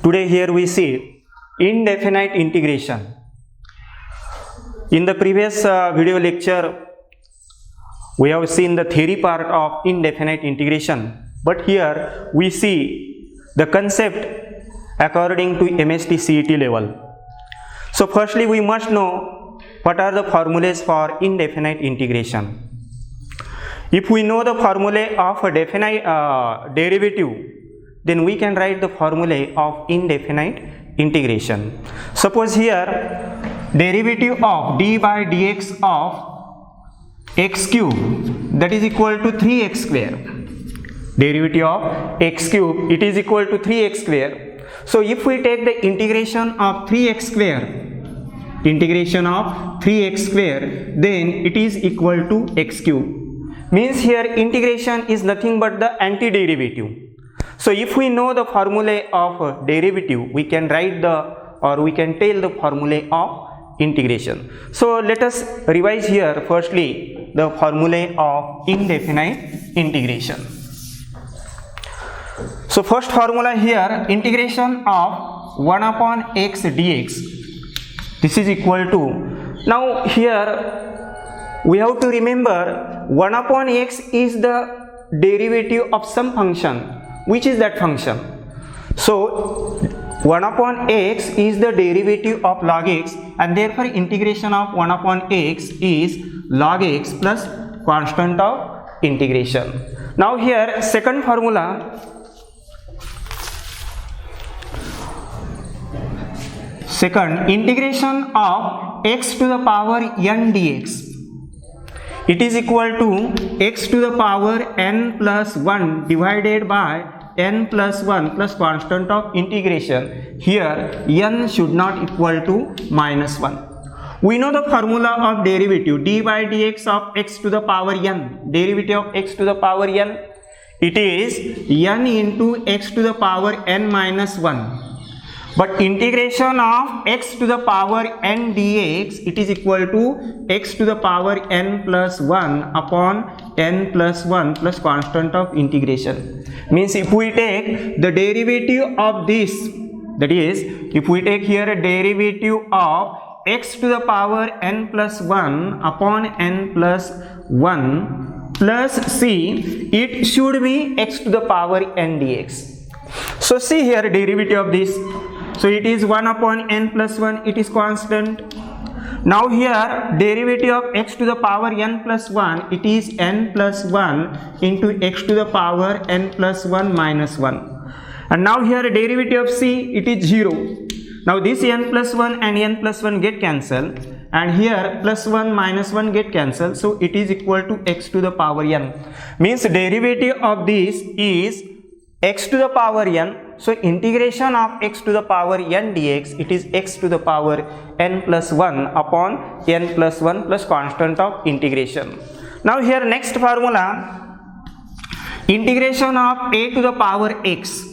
Today here we see indefinite integration. In the previous video lecture, we have seen the theory part of indefinite integration, but here we see the concept according to MST CET level. So firstly we must know what are the formulas for indefinite integration. If we know the formula of a definite derivative, then we can write the formula of indefinite integration. Suppose here derivative of d by dx of x cube, that is equal to 3x square. Derivative of x cube, it is equal to 3x square. So if we take the integration of 3x square, then it is equal to x cube. Means here integration is nothing but the antiderivative. So if we know the formula of derivative, we can write we can tell the formula of integration. So let us revise here firstly the formula of indefinite integration. So first formula here, integration of 1 upon x dx, this is equal to, now here we have to remember 1 upon x is the derivative of some function. Which is that function? So 1 upon x is the derivative of log x, and therefore integration of 1 upon x is log x plus constant of integration. Now here second formula, second, integration of x to the power n dx, it is equal to x to the power n plus 1 divided by n plus 1 plus constant of integration. Here n should not equal to minus 1. We know the formula of derivative d by dx of x to the power n. Derivative of x to the power n, it is n into x to the power n minus 1. But integration of x to the power n dx, it is equal to x to the power n plus 1 upon n plus 1 plus constant of integration. Means if we take the derivative of this, that is if we take here a derivative of x to the power n plus 1 upon n plus 1 plus c, it should be x to the power n dx. So see here derivative of this. So it is 1 upon n plus 1, it is constant. Now here derivative of x to the power n plus 1, it is n plus 1 into x to the power n plus 1 minus 1. And now here derivative of c, it is 0. Now this n plus 1 and n plus 1 get cancelled, and here plus 1 minus 1 get cancelled. So it is equal to x to the power n. Means derivative of this is x to the power n. So integration of x to the power n dx, it is x to the power n plus 1 upon n plus 1 plus constant of integration. Now here next formula, integration of a to the power x.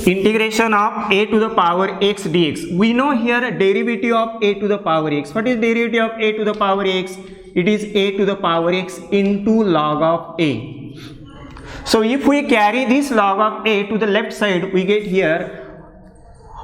Integration of a to the power x dx. We know here derivative of a to the power x. What is derivative of a to the power x? It is a to the power x into log of a. So if we carry this log of a to the left side, we get here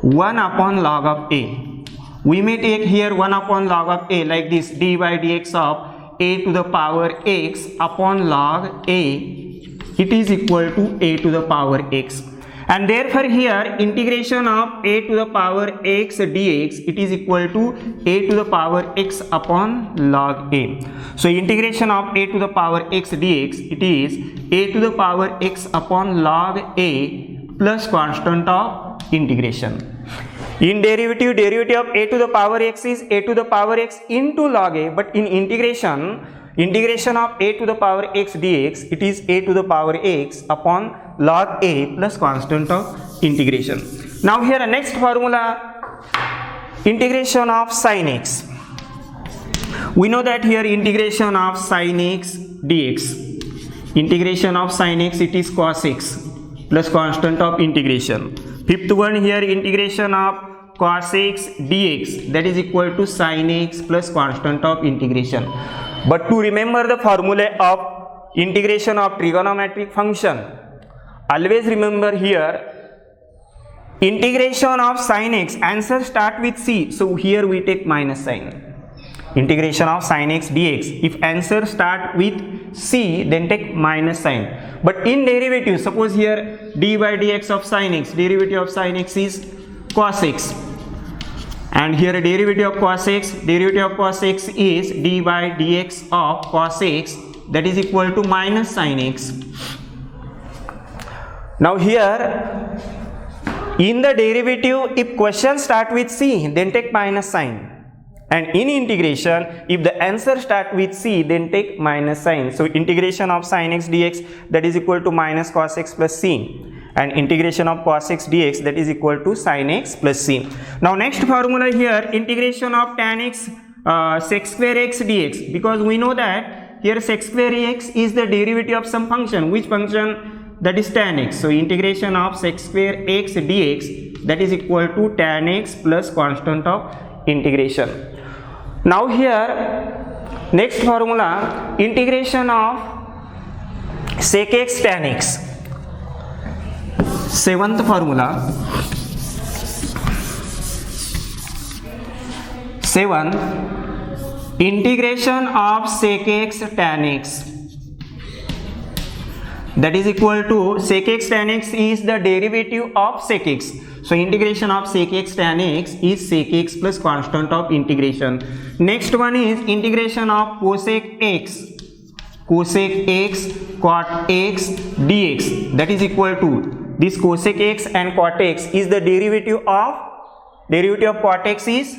1 upon log of a. We may take here 1 upon log of a like this, d by dx of a to the power x upon log a, it is equal to a to the power x. And therefore here integration of a to the power x dx, it is equal to a to the power x upon log a. So integration of a to the power x dx, it is a to the power x upon log a plus constant of integration. In derivative of a to the power x is a to the power x into log a, but in integration of a to the power x dx, it is a to the power x upon log a plus constant of integration. Now here next formula, integration of sin x. We know that here integration of sin x dx, integration of sin x, it is cos x plus constant of integration. Fifth one here, integration of cos x dx, that is equal to sin x plus constant of integration. But to remember the formula of integration of trigonometric function, always remember here integration of sin x, answer start with c, so here we take minus sign. Integration of sin x dx, if answer start with c, then take minus sign. But in derivative, suppose here d by dx of sin x, derivative of sin x is cos x, and here derivative of cos x, derivative of cos x is d by dx of cos x, that is equal to minus sin x. Now here in the derivative, if question start with c, then take minus sign, and in integration, if the answer start with c, then take minus sign. So integration of sin x dx, that is equal to minus cos x plus c, and integration of cos x dx, that is equal to sin x plus c. Now next formula here, integration of tan x sec square x dx, because we know that here sec square x is the derivative of some function. Which function? That is tan x. So integration of sec square x dx, that is equal to tan x plus constant of integration. Now here next formula, integration of sec x tan x. Seventh formula, 7, integration of sec x tan x, that is equal to sec x tan x is the derivative of sec x. So integration of sec x tan x is sec x plus constant of integration. Next one is integration of cosec x cot x dx, that is equal to this cosec x and cot x is the derivative of cot x is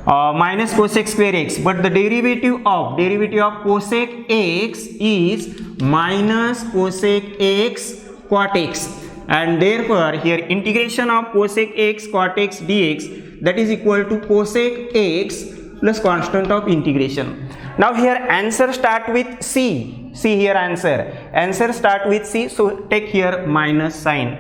minus cosec square x, but the derivative of cosec x is minus cosec x cot x, and therefore here integration of cosec x cot x dx, that is equal to cosec x plus constant of integration. Now here answer start with c, see here answer start with c, so take here minus sign.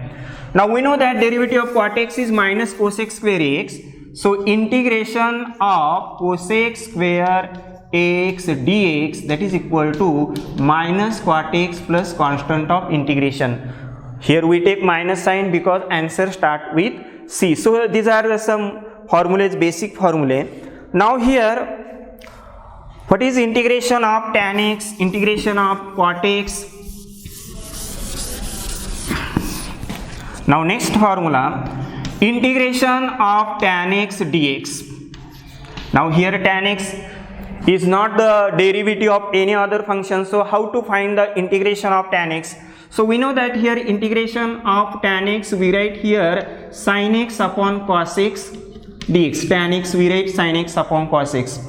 Now we know that derivative of cot x is minus cosec square x, so integration of cosec square x dx, that is equal to minus cot x plus constant of integration. Here we take minus sign because answer start with c. So these are some formulas, basic formulae. Now here what is integration of tan x, integration of cot x? Now next formula, integration of tan x dx. Now here tan x is not the derivative of any other function, so how to find the integration of tan x? So we know that here integration of tan x, we write here sin x upon cos x dx, tan x we write sin x upon cos x.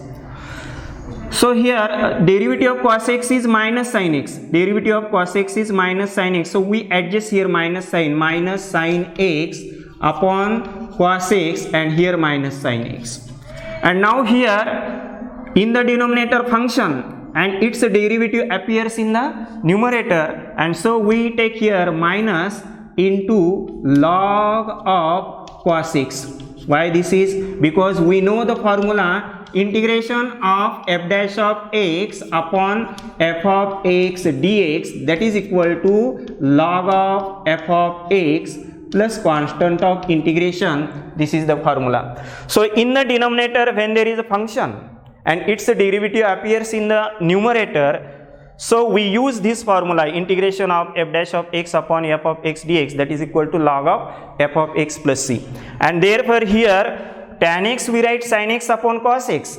So here derivative of cos x is minus sin x, derivative of cos x is minus sin x, so we adjust here minus sin x upon cos x, and here minus sin x. And now here in the denominator function, and its derivative appears in the numerator, and so we take here minus into log of cos x. Why this is? Because we know the formula integration of f dash of x upon f of x dx, that is equal to log of f of x plus constant of integration. This is the formula. So in the denominator, when there is a function and its derivative appears in the numerator, so we use this formula integration of f dash of x upon f of x dx, that is equal to log of f of x plus c, and therefore here tan x we write sin x upon cos x,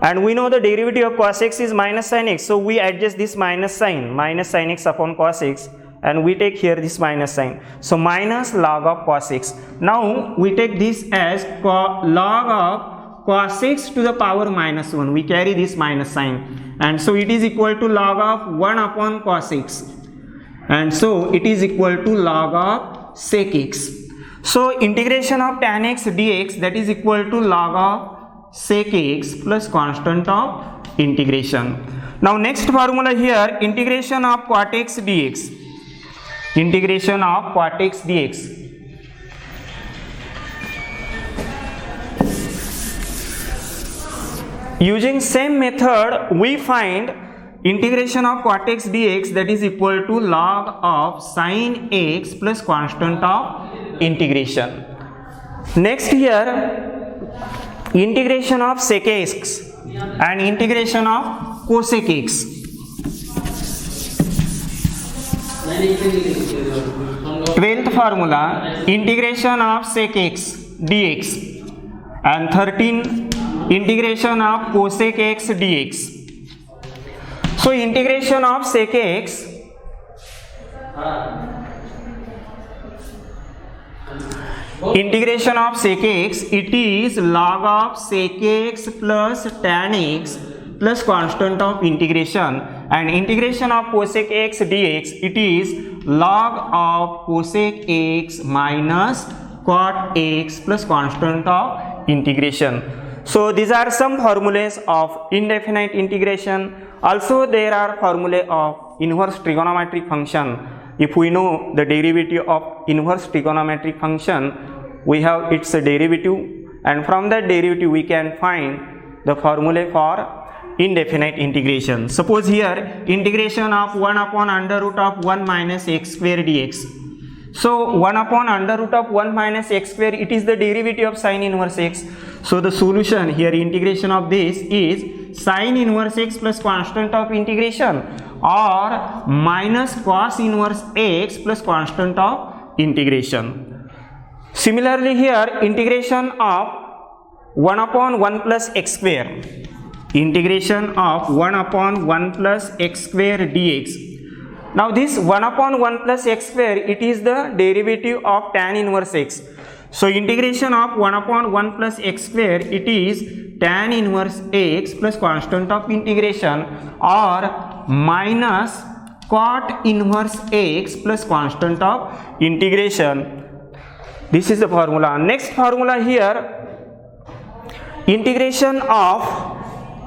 and we know the derivative of cos x is minus sin x, so we adjust this minus sin x upon cos x, and we take here this minus sign, so minus log of cos x. Now we take this as log of cos x to the power minus 1, we carry this minus sign, and so it is equal to log of 1 upon cos x, and so it is equal to log of sec x. So integration of tan x dx, that is equal to log of sec x plus constant of integration. Now next formula here, integration of cot x dx, integration of cot x dx. Using same method, we find integration of cot x dx, that is equal to log of sin x plus constant of integration. Next here, integration of sec x and integration of cosec x. 12th formula, integration of sec x dx, and 13 integration of cosec x dx. So integration of sec x, integration of sec x, it is log of sec x plus tan x plus constant of integration, and integration of cosec x dx, it is log of cosec x minus cot x plus constant of integration. So these are some formulas of indefinite integration. Also there are formulae of inverse trigonometric function. If we know the derivative of inverse trigonometric function, we have its derivative, and from that derivative we can find the formula for indefinite integration. Suppose here integration of 1 upon under root of 1 minus x square dx. So 1 upon under root of 1 minus x square, it is the derivative of sine inverse x. So the solution here, integration of this is sine inverse x plus constant of integration, or minus cos inverse x plus constant of integration. Similarly here, integration of 1 upon 1 plus x square, integration of 1 upon 1 plus x square dx. Now this 1 upon 1 plus x square, it is the derivative of tan inverse x. So integration of 1 upon 1 plus x square, it is tan inverse x plus constant of integration, or minus cot inverse x plus constant of integration. This is the formula. Next formula here, integration of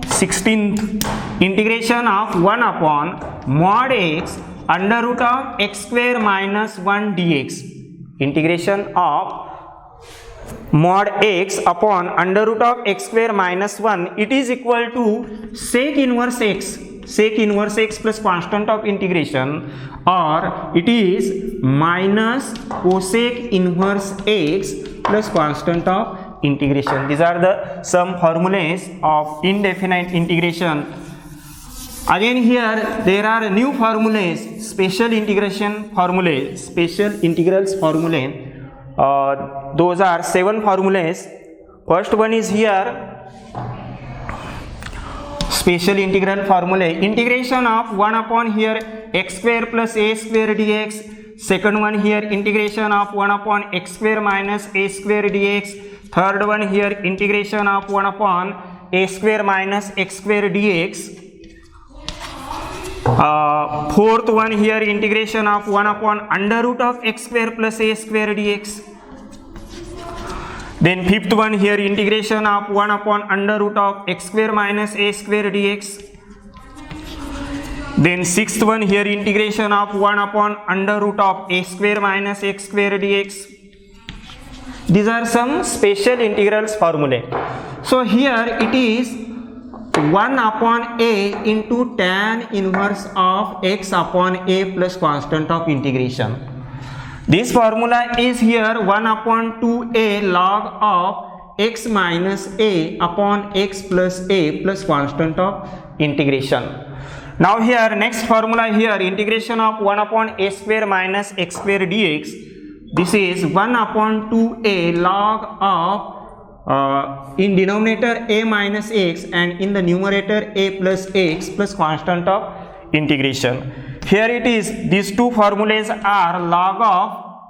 16th, integration of 1 upon mod x under root of x square minus 1 dx. Integration of mod x upon under root of x square minus 1, it is equal to sec inverse x plus constant of integration, or it is minus cosec inverse x plus constant of integration. These are the some formulas of indefinite integration. Again here there are new formulas, special integration formulae, special integrals formulae. Those are 7 formulas. First one is here, special integral formula, integration of 1 upon here x square plus a square dx. Second one here, integration of 1 upon x square minus a square dx. Third one here, integration of 1 upon a square minus x square dx. Fourth one here, integration of 1 upon under root of x square plus a square dx. Then fifth one here, integration of 1 upon under root of x square minus a square dx. Then sixth one here, integration of 1 upon under root of a square minus x square dx. These are some special integrals formulae. So here it is 1 upon a into tan inverse of x upon a plus constant of integration. This formula is here 1 upon 2a log of x minus a upon x plus a plus constant of integration. Now here next formula here, integration of 1 upon a square minus x square dx. This is 1 upon 2a log of in denominator a minus x and in the numerator a plus x plus constant of integration. Here it is, these two formulas are log of,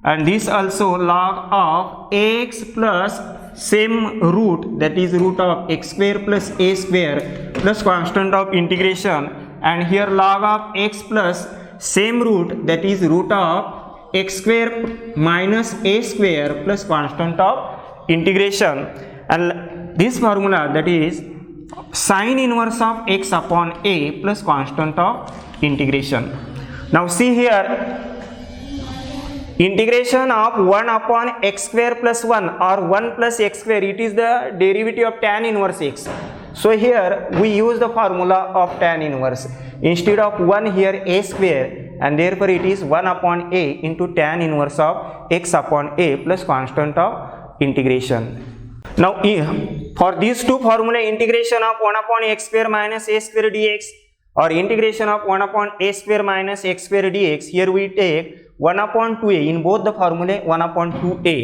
and this also log of x plus same root, that is root of x square plus a square plus constant of integration, and here log of x plus same root, that is root of x square minus a square plus constant of integration. And this formula, that is sine inverse of x upon a plus constant of integration. Now see here, integration of 1 upon x square plus 1 or 1 plus x square, it is the derivative of tan inverse x. So here we use the formula of tan inverse. Instead of 1 here a square, and therefore it is 1 upon a into tan inverse of x upon a plus constant of integration. Now for these two formula, integration of 1 upon x square minus a square dx or integration of 1 upon a square minus x square dx, here we take 1 upon 2a in both the formulae, 1 upon 2a.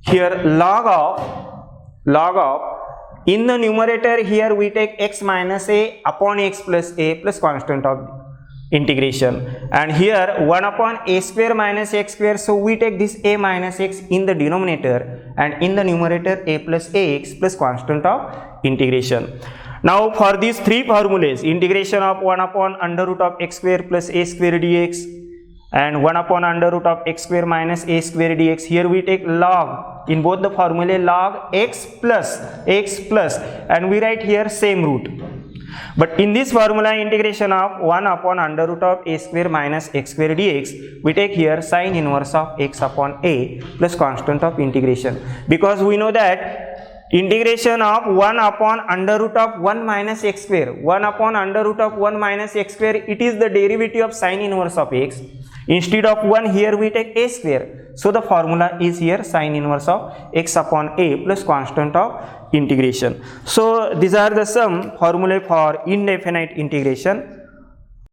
Here log of in the numerator, here we take x minus a upon x plus a plus constant of integration, and here 1 upon a square minus x square, so we take this a minus x in the denominator and in the numerator a plus ax plus constant of integration. Now for these three formulas, integration of 1 upon under root of x square plus a square dx and 1 upon under root of x square minus a square dx, here we take log in both the formulae, log x plus and we write here same root. But in this formula, integration of 1 upon under root of a square minus x square dx, we take here sine inverse of x upon a plus constant of integration, because we know that integration of 1 upon under root of 1 minus x square, 1 upon under root of 1 minus x square, it is the derivative of sine inverse of x. Instead of 1, here we take a square, so the formula is here sine inverse of x upon a plus constant of integration. So these are the some formulae for indefinite integration.